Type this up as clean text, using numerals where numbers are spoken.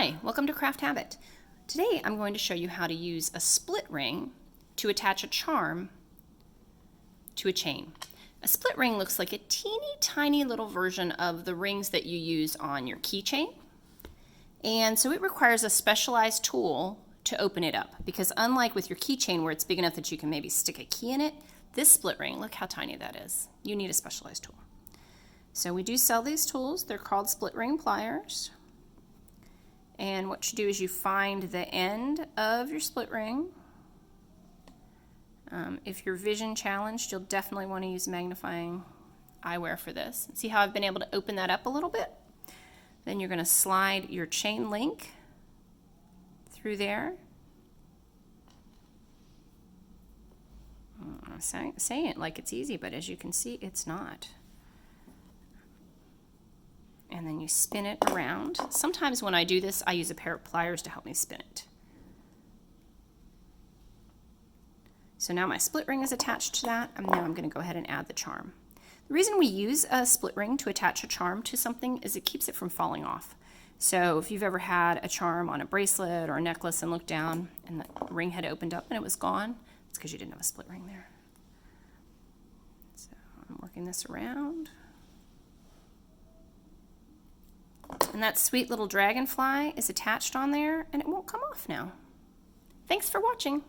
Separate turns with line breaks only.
Hi, welcome to Craft Habit. Today I'm going to show you how to use a split ring to attach a charm to a chain. A split ring looks like a teeny tiny little version of the rings that you use on your keychain. And so it requires a specialized tool to open it up, because unlike with your keychain where it's big enough that you can maybe stick a key in it, this split ring, look how tiny that is. You need a specialized tool. So we do sell these tools. They're called split ring pliers. And what you do is you find the end of your split ring. If you're vision challenged, you'll definitely want to use magnifying eyewear for this. See how I've been able to open that up a little bit? Then you're going to slide your chain link through there. I'm saying it like it's easy, but as you can see, it's not. And then you spin it around. Sometimes when I do this, I use a pair of pliers to help me spin it. So now my split ring is attached to that, and now I'm going to go ahead and add the charm. The reason we use a split ring to attach a charm to something is it keeps it from falling off. So if you've ever had a charm on a bracelet or a necklace and looked down and the ring had opened up and it was gone, it's because you didn't have a split ring there. So I'm working this around. And that sweet little dragonfly is attached on there, and it won't come off now. Thanks for watching.